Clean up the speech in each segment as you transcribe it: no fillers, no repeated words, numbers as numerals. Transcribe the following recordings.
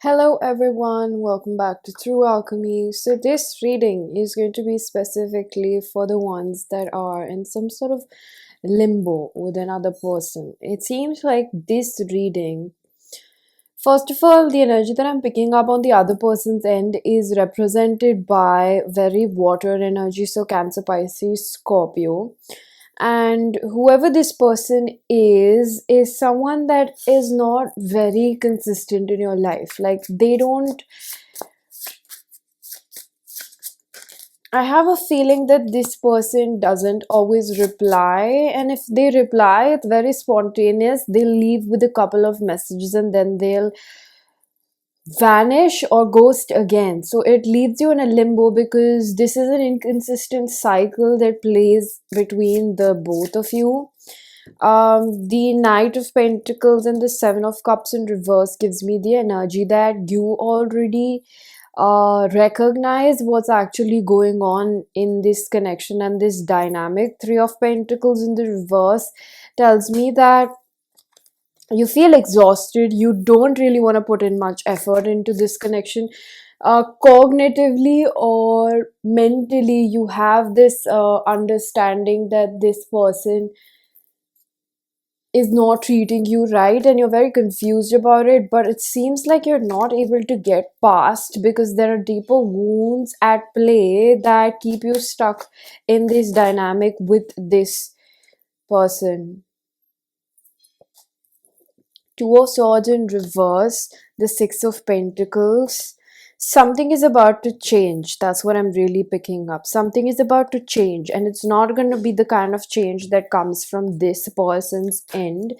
Hello everyone, welcome back to True Alchemy. So this reading is going to be specifically for the ones that are in some sort of limbo with another person. It seems like this reading, first of all, the energy that I'm picking up on the other person's end is represented by very water energy, so Cancer, Pisces, Scorpio. And whoever this person is someone that is not very consistent in your life. Like they don't, I have a feeling that this person doesn't always reply, and if they reply, it's very spontaneous. They'll leave with a couple of messages and then they'll vanish or ghost again. So it leaves you in a limbo because this is an inconsistent cycle that plays between the both of you. The Knight of Pentacles and the Seven of Cups in reverse gives me the energy that you already recognize what's actually going on in this connection and this dynamic. Three of Pentacles in the reverse tells me that you feel exhausted, you don't really want to put in much effort into this connection. Cognitively or mentally, you have this understanding that this person is not treating you right and you're very confused about it, but it seems like you're not able to get past because there are deeper wounds at play that keep you stuck in this dynamic with this person. Two of Swords in reverse, the Six of Pentacles. Something is about to change. That's what I'm really picking up. Something is about to change, and it's not going to be the kind of change that comes from this person's end.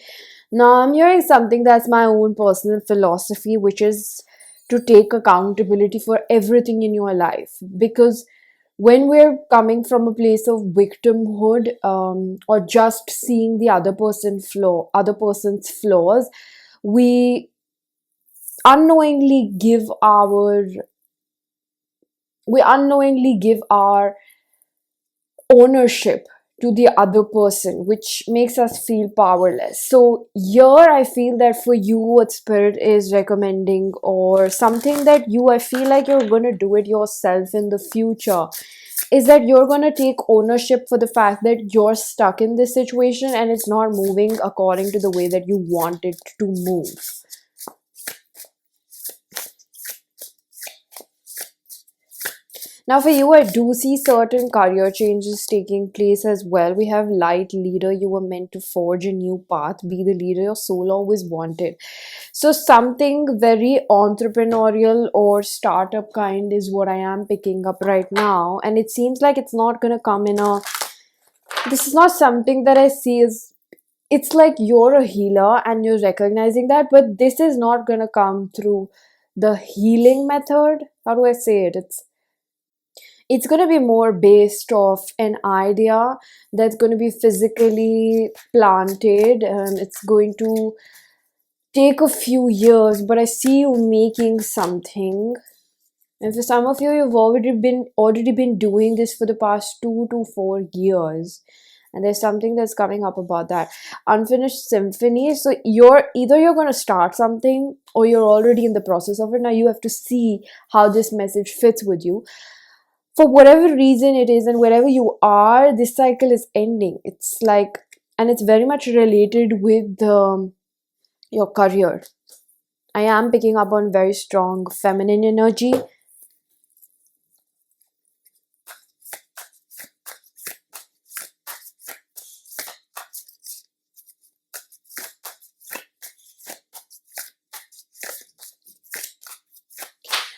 Now, I'm hearing something that's my own personal philosophy, which is to take accountability for everything in your life. Because when we're coming from a place of victimhood, or just seeing the other person's flaws, we unknowingly give our we unknowingly give our ownership to the other person, which makes us feel powerless. So here I feel that for you, what spirit is recommending, or something that I feel like you're going to do it yourself in the future, is that you're going to take ownership for the fact that you're stuck in this situation and it's not moving according to the way that you want it to move. Now, for you, I do see certain career changes taking place as well. We have Light Leader. You were meant to forge a new path, be the leader your soul always wanted. So, something very entrepreneurial or startup kind is what I am picking up right now. And it seems like it's not going to come in a. This is not something that I see as. It's like you're a healer and you're recognizing that, but this is not going to come through the healing method. How do I say it? It's going to be more based off an idea that's going to be physically planted. It's going to take a few years, but I see you making something. And for some of you, you've already been doing this for the past 2 to 4 years. And there's something that's coming up about that unfinished symphony. So you're going to start something, or you're already in the process of it. Now you have to see how this message fits with you. For whatever reason it is, and wherever you are, this cycle is ending. It's like, and it's very much related with your career. I am picking up on very strong feminine energy.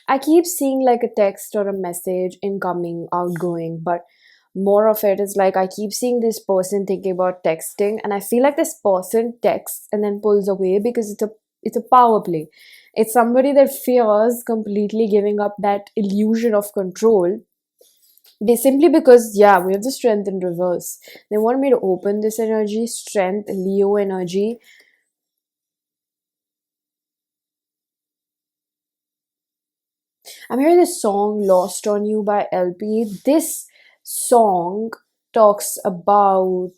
I keep seeing like a text or a message incoming, outgoing, but more of it is like I keep seeing this person thinking about texting, and I feel like this person texts and then pulls away because it's a power play. It's somebody that fears completely giving up that illusion of control. They simply because, yeah, we have the strength in reverse. They want me to open this energy, strength, Leo energy. I'm hearing this song Lost on You by LP. This song talks about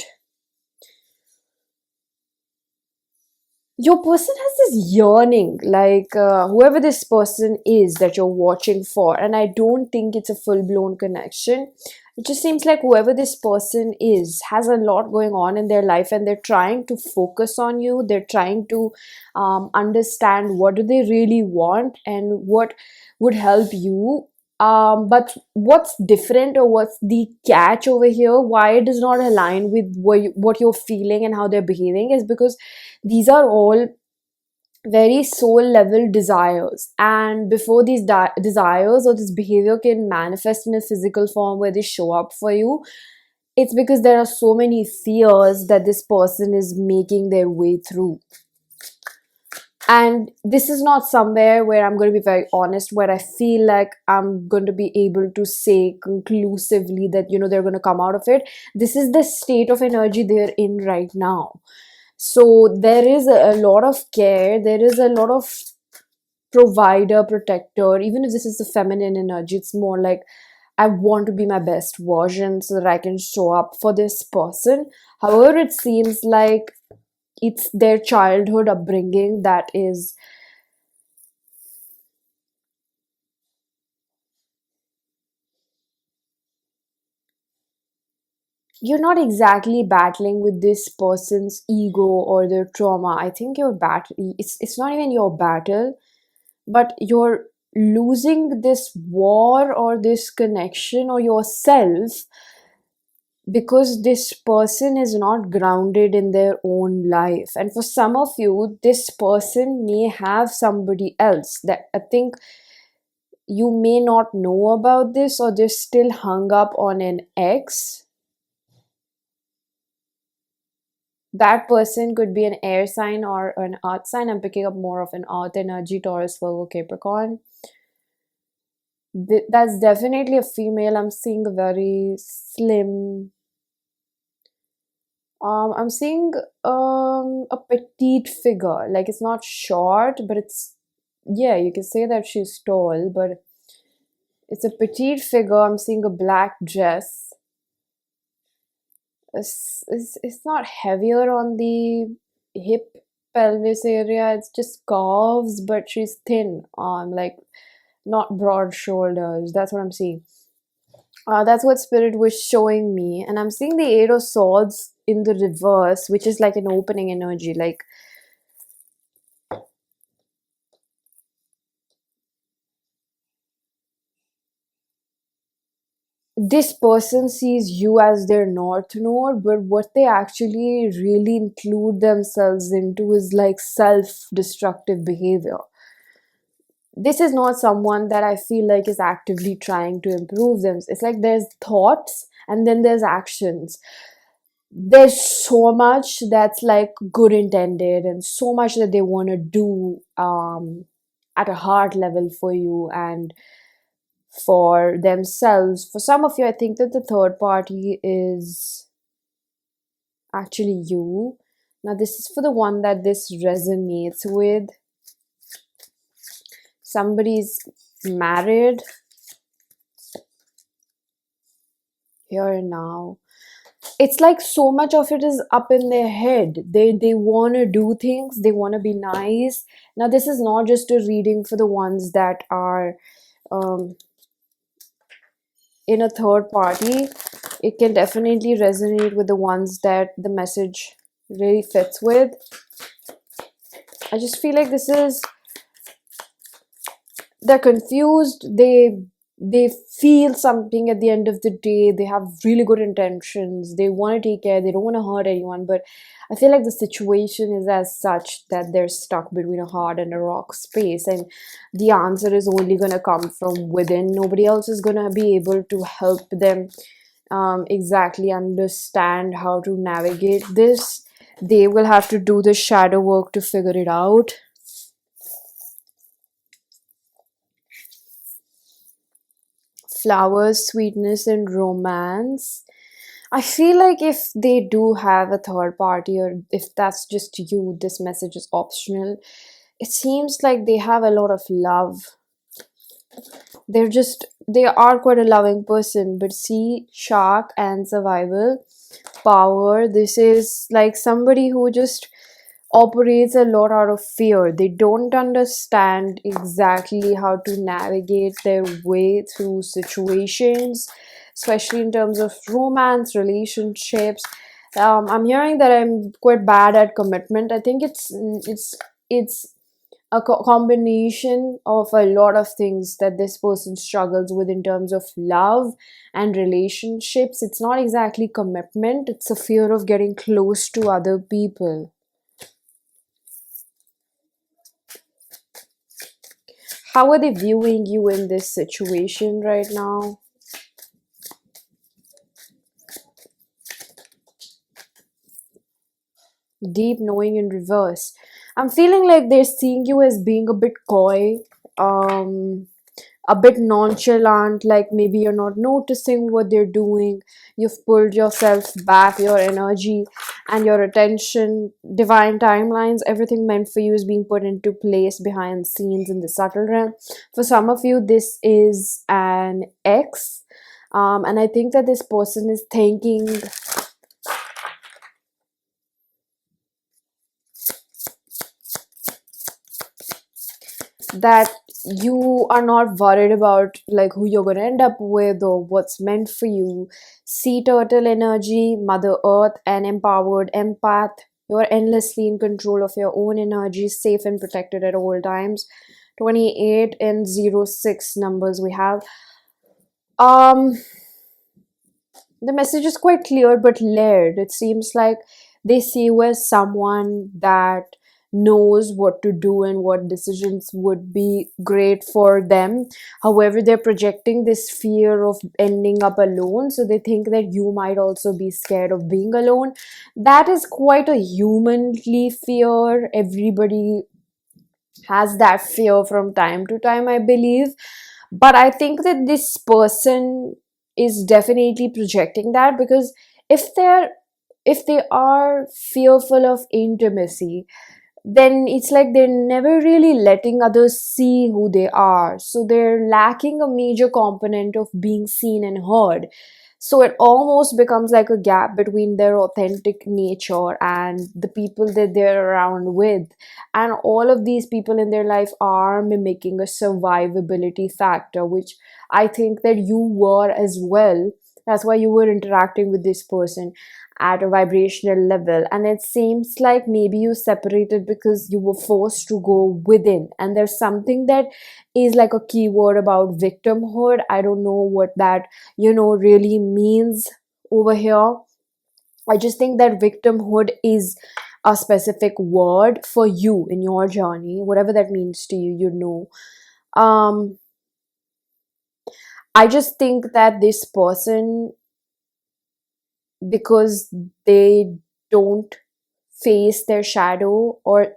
your person has this yearning, like whoever this person is that you're watching for, and I don't think it's a full blown connection. It just seems like whoever this person is has a lot going on in their life, and they're trying to focus on you. They're trying to understand what do they really want and what would help you. But what's different, or what's the catch over here, why it does not align with what you're feeling and how they're behaving, is because these are all very soul level desires, and before these desires or this behavior can manifest in a physical form where they show up for you, it's because there are so many fears that this person is making their way through. And this is not somewhere where I'm going to be very honest, where I feel like I'm going to be able to say conclusively that, they're going to come out of it. This is the state of energy they're in right now. So there is a lot of care, there is a lot of provider, protector. Even if this is the feminine energy, it's more like I want to be my best version so that I can show up for this person. However, it seems like it's their childhood upbringing that is, you're not exactly battling with this person's ego or their trauma. I think your battle, it's not even your battle, but you're losing this war or this connection or yourself because this person is not grounded in their own life. And for some of you, this person may have somebody else that I think you may not know about this, or they're still hung up on an ex. That person could be an air sign or an earth sign. I'm picking up more of an earth energy, Taurus, Virgo, Capricorn. That's definitely a female. I'm seeing a very slim. I'm seeing a petite figure. Like it's not short, but it's, yeah, you can say that she's tall, but it's a petite figure. I'm seeing a black dress. It's not heavier on the hip pelvis area. It's just curves, but she's thin. Like not broad shoulders. That's what I'm seeing. That's what spirit was showing me, and I'm seeing the Eight of Swords in the reverse, which is like an opening energy. Like this person sees you as their north node, but what they actually really include themselves into is like self-destructive behavior. This is not someone that I feel like is actively trying to improve them. It's like there's thoughts and then there's actions. There's so much that's like good intended and so much that they want to do at a heart level for you and for themselves. For some of you, I think that the third party is actually you. Now, this is for the one that this resonates with. Somebody's married here and now. It's like so much of it is up in their head. They want to do things, they want to be nice. Now, this is not just a reading for the ones that are um, in a third party. It can definitely resonate with the ones that the message really fits with. I just feel like this is, they're confused, they feel something at the end of the day, they have really good intentions, they want to take care, they don't want to hurt anyone, but I feel like the situation is as such that they're stuck between a hard and a rock space, and the answer is only going to come from within. Nobody else is going to be able to help them exactly understand how to navigate this. They will have to do the shadow work to figure it out. Flowers, sweetness, and romance. I feel like if they do have a third party, or if that's just you, this message is optional. It seems like they have a lot of love. They are quite a loving person, but see, shark and survival power. This is like somebody who just operates a lot out of fear. They don't understand exactly how to navigate their way through situations, especially in terms of romance, relationships. I'm hearing that I'm quite bad at commitment. I think it's a combination of a lot of things that this person struggles with in terms of love and relationships. It's not exactly commitment, it's a fear of getting close to other people. How are they viewing you in this situation right now? Deep knowing in reverse. I'm feeling like they're seeing you as being a bit coy, um, a bit nonchalant, like maybe you're not noticing what they're doing. You've pulled yourself back, your energy and your attention, divine timelines, everything meant for you is being put into place behind the scenes in the subtle realm. For some of you, this is an ex. And I think that this person is thinking that you are not worried about like who you're going to end up with or what's meant for you. Sea turtle energy, Mother Earth, an empowered empath. You're endlessly in control of your own energy, safe and protected at all times. 28 and 06 numbers we have. um the message is quite clear but layered. It seems like they see you as someone that knows what to do and what decisions would be great for them. However, they're projecting this fear of ending up alone, so they think that you might also be scared of being alone. That is quite a humanly fear. Everybody has that fear from time to time, I believe. But I think that this person is definitely projecting that, because if they're if they are fearful of intimacy, then it's like they're never really letting others see who they are. So they're lacking a major component of being seen and heard. So it almost becomes like a gap between their authentic nature and the people that they're around with. And all of these people in their life are mimicking a survivability factor, which I think that you were as well. That's why you were interacting with this person at a vibrational level. And it seems like maybe you separated because you were forced to go within. And there's something that is like a keyword about victimhood. I don't know what that, really means over here. I just think that victimhood is a specific word for you in your journey, whatever that means to you. Um, I just think that this person, because they don't face their shadow, or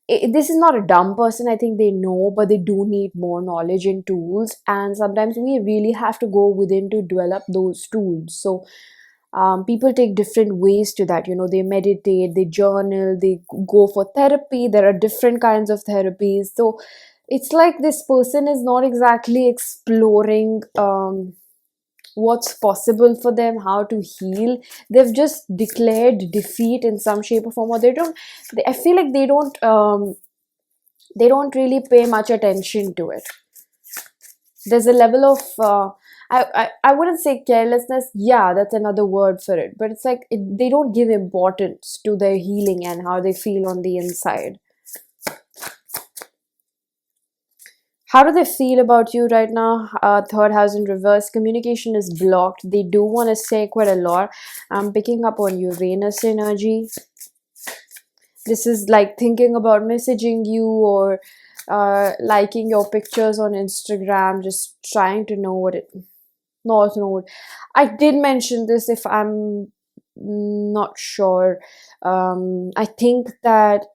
this is not a dumb person, I think they know, but they do need more knowledge and tools, and sometimes we really have to go within to develop those tools. So people take different ways to that. They meditate, they journal, they go for therapy. There are different kinds of therapies. So it's like this person is not exactly exploring what's possible for them, how to heal. They've just declared defeat in some shape or form, or I feel like they don't really pay much attention to it. There's a level of I wouldn't say carelessness, yeah, that's another word for it, but it's like they don't give importance to their healing and how they feel on the inside. How do they feel about you right now? Third house in reverse, communication is blocked. They do want to say quite a lot. I'm picking up on Uranus energy. This is like thinking about messaging you, or liking your pictures on Instagram, just trying to know what it. North Node. I did mention this, if I'm not sure. I think that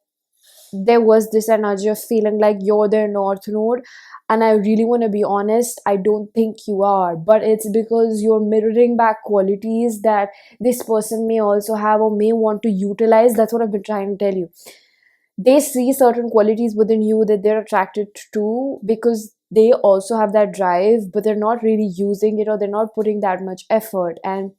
there was this energy of feeling like you're their North Node, and I really want to be honest, I don't think you are, but it's because you're mirroring back qualities that this person may also have or may want to utilize. That's what I've been trying to tell you. They see certain qualities within you that they're attracted to, because they also have that drive, but they're not really using it, or they're not putting that much effort. And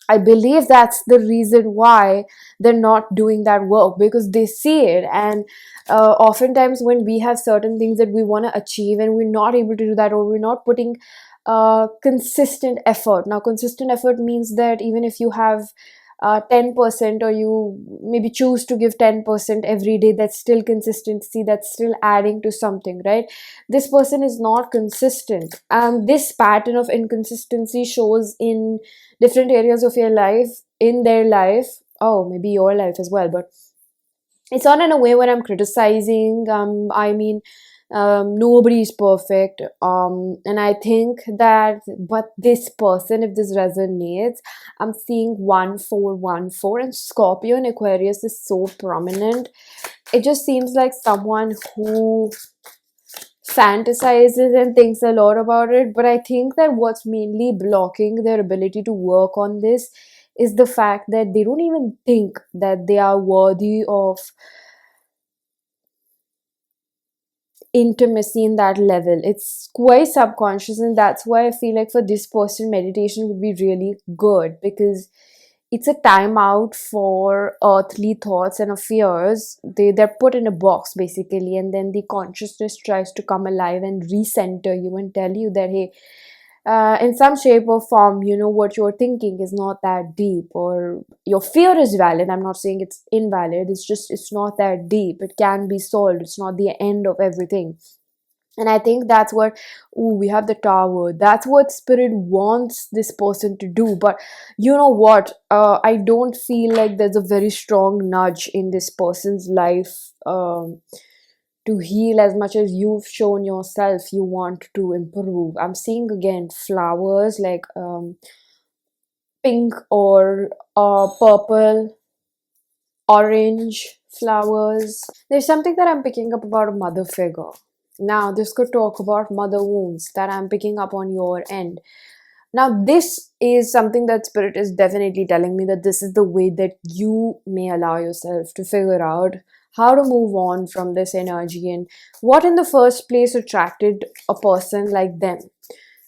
I believe that's the reason why they're not doing that work, because they see it. And oftentimes, when we have certain things that we want to achieve and we're not able to do that, or we're not putting consistent effort. Now, consistent effort means that even if you have 10%, or you maybe choose to give 10% every day, that's still consistency, that's still adding to something, right? This person is not consistent, and this pattern of inconsistency shows in different areas of your life, in their life, oh, maybe your life as well. But it's not in a way where I'm criticizing. I mean, nobody is perfect. And I think that, but this person, if this resonates, I'm seeing 1414, and Scorpio and Aquarius is so prominent. It just seems like someone who fantasizes and thinks a lot about it. But I think that what's mainly blocking their ability to work on this is the fact that they don't even think that they are worthy of intimacy in that level. It's quite subconscious, and that's why I feel like for this person, meditation would be really good, because it's a time out for earthly thoughts and affairs. They're put in a box basically, and then the consciousness tries to come alive and recenter you and tell you that, hey, in some shape or form, what you're thinking is not that deep, or your fear is valid. I'm not saying it's invalid, it's just it's not that deep, it can be solved, it's not the end of everything. And I think that's what, ooh, we have the Tower. That's what Spirit wants this person to do. But you know what? I don't feel like there's a very strong nudge in this person's life to heal as much as you've shown yourself you want to improve. I'm seeing again flowers like pink or purple, orange flowers. There's something that I'm picking up about a mother figure. Now, this could talk about mother wounds that I'm picking up on your end. Now, this is something that Spirit is definitely telling me, that this is the way that you may allow yourself to figure out how to move on from this energy, and what in the first place attracted a person like them.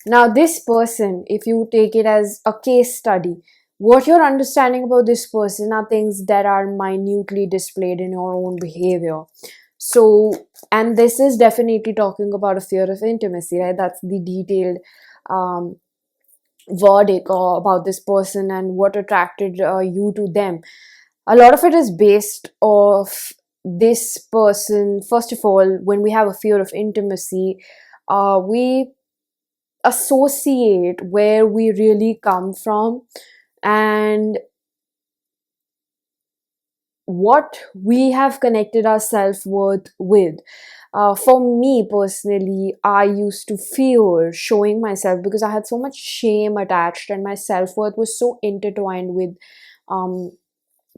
Now, this person, if you take it as a case study, what you're understanding about this person are things that are minutely displayed in your own behavior. So, and this is definitely talking about a fear of intimacy, right? That's the detailed um, verdict about this person and what attracted you to them. A lot of it is based off this person. First of all, when we have a fear of intimacy, we associate where we really come from and what we have connected our self-worth with. For me personally, I used to fear showing myself because I had so much shame attached, and my self-worth was so intertwined with um,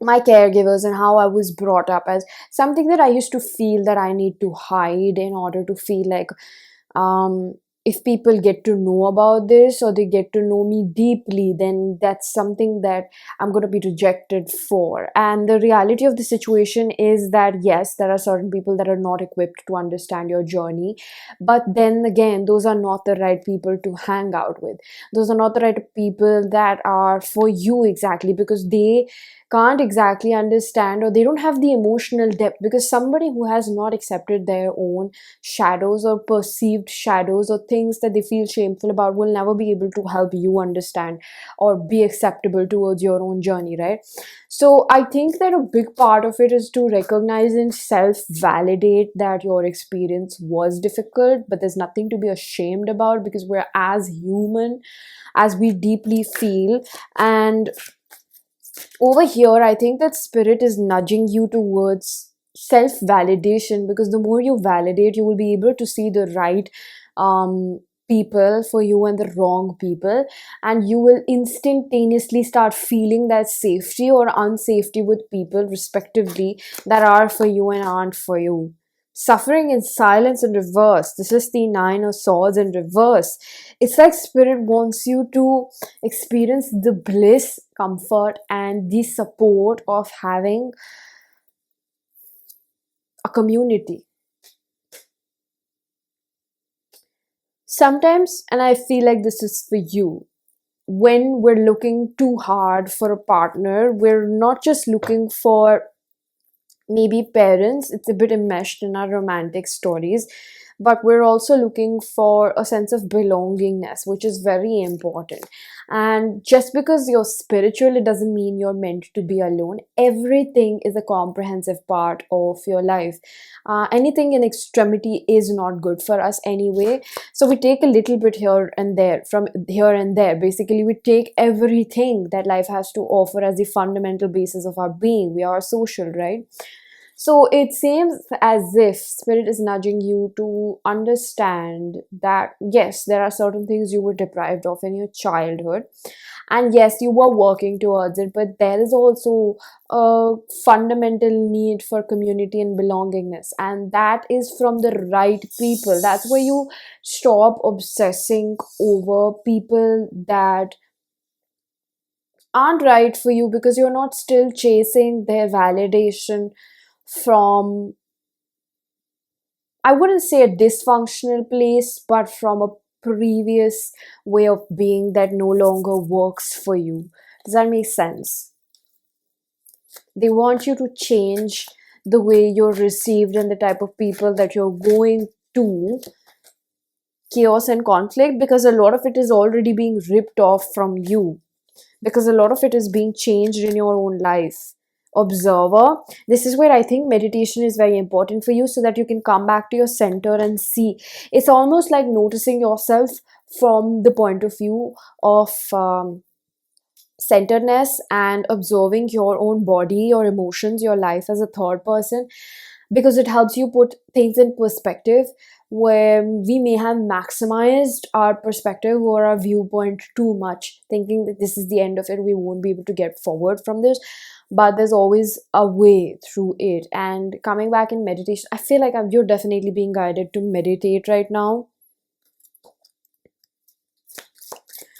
my caregivers and how I was brought up, as something that I used to feel that I need to hide in order to feel like, um, if people get to know about this, or they get to know me deeply, then that's something that I'm going to be rejected for. And the reality of the situation is that yes, there are certain people that are not equipped to understand your journey, but then again, those are not the right people to hang out with. Those are not the right people that are for you exactly, because they can't exactly understand, or they don't have the emotional depth, because somebody who has not accepted their own shadows or perceived shadows or things that they feel shameful about will never be able to help you understand or be acceptable towards your own journey, right? So I think that a big part of it is to recognize and self validate that your experience was difficult, but there's nothing to be ashamed about, because we're as human as we deeply feel. And over here, I think that Spirit is nudging you towards self validation, because the more you validate, you will be able to see the right um, people for you and the wrong people, and you will instantaneously start feeling that safety or unsafety with people, respectively, that are for you and aren't for you. Suffering in silence in reverse. This is the Nine of Swords in reverse. It's like Spirit wants you to experience the bliss, comfort, and the support of having a community. Sometimes, and I feel like this is for you, when we're looking too hard for a partner, we're not just looking for maybe parents, it's a bit enmeshed in our romantic stories, but we're also looking for a sense of belongingness, which is very important. And just because you're spiritual, it doesn't mean you're meant to be alone. Everything is a comprehensive part of your life. Anything in extremity is not good for us anyway. So we take a little bit here and there, from here and there. Basically, we take everything that life has to offer as the fundamental basis of our being. We are social, right? So it seems as if spirit is nudging you to understand that yes, there are certain things you were deprived of in your childhood, and yes, you were working towards it, but there is also a fundamental need for community and belongingness, and that is from the right people. That's where you stop obsessing over people that aren't right for you, because you're not still chasing their validation from, I wouldn't say a dysfunctional place, but from a previous way of being that no longer works for you. Does that make sense? They want you to change the way you're received and the type of people that you're going to chaos and conflict, because a lot of it is already being ripped off from you, because a lot of it is being changed in your own life. Observer, this is where I think meditation is very important for you, so that you can come back to your center and see. It's almost like noticing yourself from the point of view of centeredness, and observing your own body, your emotions, your life as a third person, because it helps you put things in perspective, where we may have maximized our perspective or our viewpoint too much, thinking that this is the end of it, we won't be able to get forward from this. But there's always a way through it. And coming back in meditation, I feel like you're definitely being guided to meditate right now,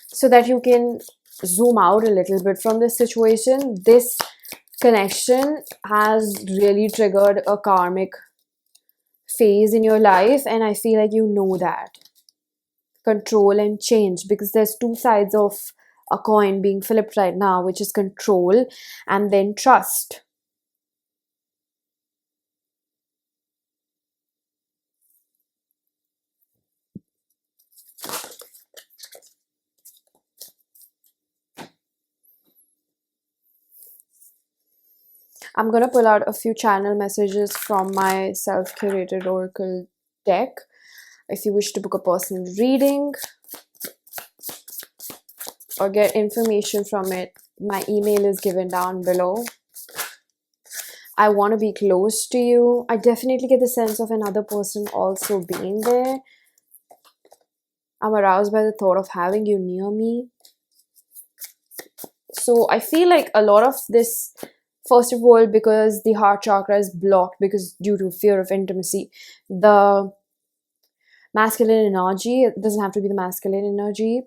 so that you can zoom out a little bit from this situation. This connection has really triggered a karmic phase in your life, and I feel like you know that. Control and change, because there's two sides of a coin being flipped right now, which is control and then trust. I'm going to pull out a few channel messages from my self-curated oracle deck. If you wish to book a personal reading or get information from it, my email is given down below. I want to be close to you. I definitely get the sense of another person also being there. I'm aroused by the thought of having you near me. So I feel like a lot of this, first of all, because the heart chakra is blocked because due to fear of intimacy, the masculine energy, it doesn't have to be the masculine energy,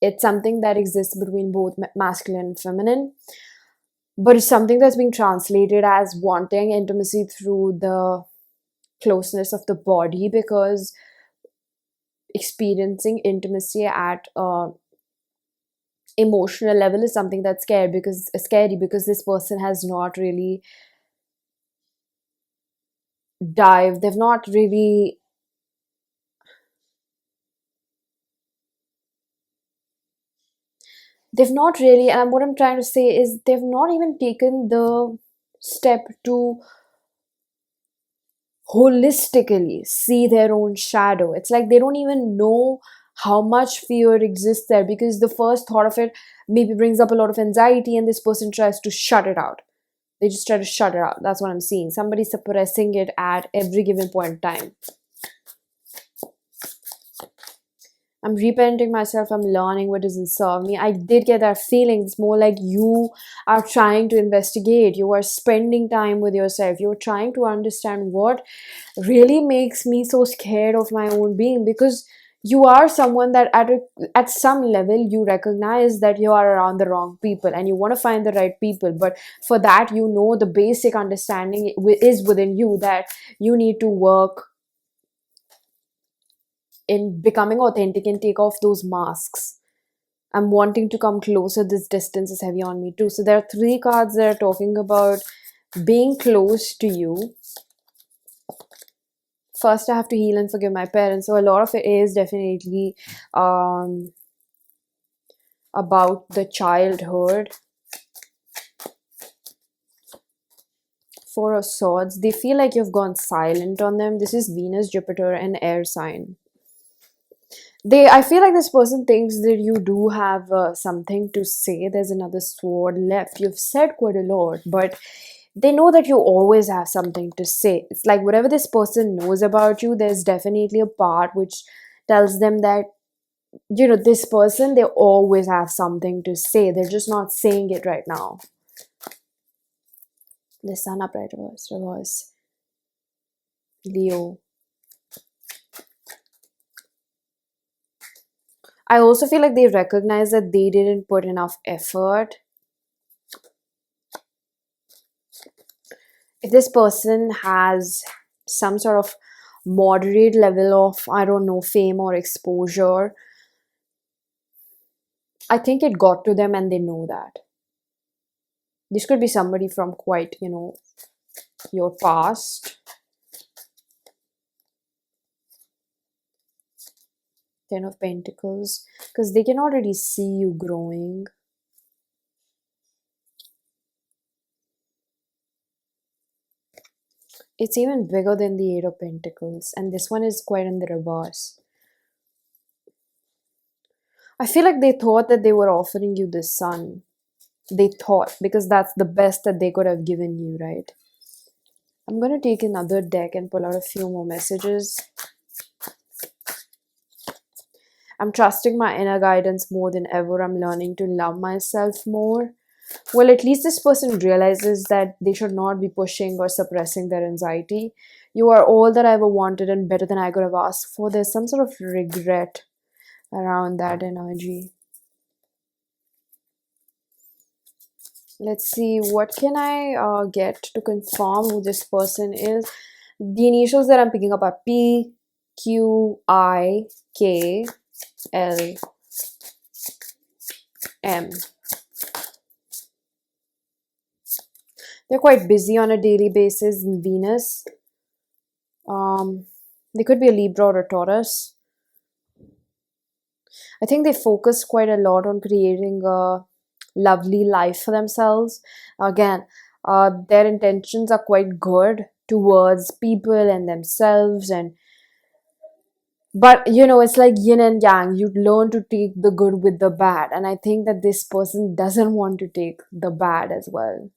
it's something that exists between both masculine and feminine, but it's something that's being translated as wanting intimacy through the closeness of the body, because experiencing intimacy at a emotional level is something that's scary, because this person has not really dived, they've not really, and what I'm trying to say is they've not even taken the step to holistically see their own shadow. It's like they don't even know how much fear exists there, because the first thought of it maybe brings up a lot of anxiety, and this person tries to shut it out. They just try to shut it out. That's what I'm seeing. Somebody suppressing it at every given point in time. I'm reparenting myself. I'm learning what doesn't serve me. I did get that feeling. It's more like you are trying to investigate. You are spending time with yourself. You're trying to understand what really makes me so scared of my own being, because you are someone that at some level you recognize that you are around the wrong people and you want to find the right people. But for that, you know, the basic understanding is within you that you need to work in becoming authentic and take off those masks. I'm wanting to come closer. This distance is heavy on me too. So there are three cards that are talking about being close to you. First, I have to heal and forgive my parents. So a lot of it is definitely about the childhood. Four of Swords. They feel like you've gone silent on them. This is Venus, Jupiter, and air sign. I feel like this person thinks that you do have something to say. There's another sword left. You've said quite a lot, but they know that you always have something to say. It's like whatever this person knows about you, there's definitely a part which tells them that, this person, they always have something to say. They're just not saying it right now. The Sun upright reverse. Leo. I also feel like they recognize that they didn't put enough effort. If this person has some sort of moderate level of, I don't know, fame or exposure, I think it got to them and they know that. This could be somebody from quite, your past. Ten of Pentacles, because they can already see you growing. It's even bigger than the Eight of Pentacles, and this one is quite in the reverse. I feel like they thought that they were offering you the Sun. They thought, because that's the best that they could have given you, right? I'm going to take another deck and pull out a few more messages. I'm trusting my inner guidance more than ever. I'm learning to love myself more. Well, at least this person realizes that they should not be pushing or suppressing their anxiety. You are all that I ever wanted and better than I could have asked for. There's some sort of regret around that energy. Let's see, what can I get to confirm who this person is? The initials that I'm picking up are P, Q, I, K, L, M. They're quite busy on a daily basis in Venus. They could be a Libra or a Taurus. I think they focus quite a lot on creating a lovely life for themselves. Again, their intentions are quite good towards people and themselves, but it's like yin and yang. You learn to take the good with the bad, and I think that this person doesn't want to take the bad as well.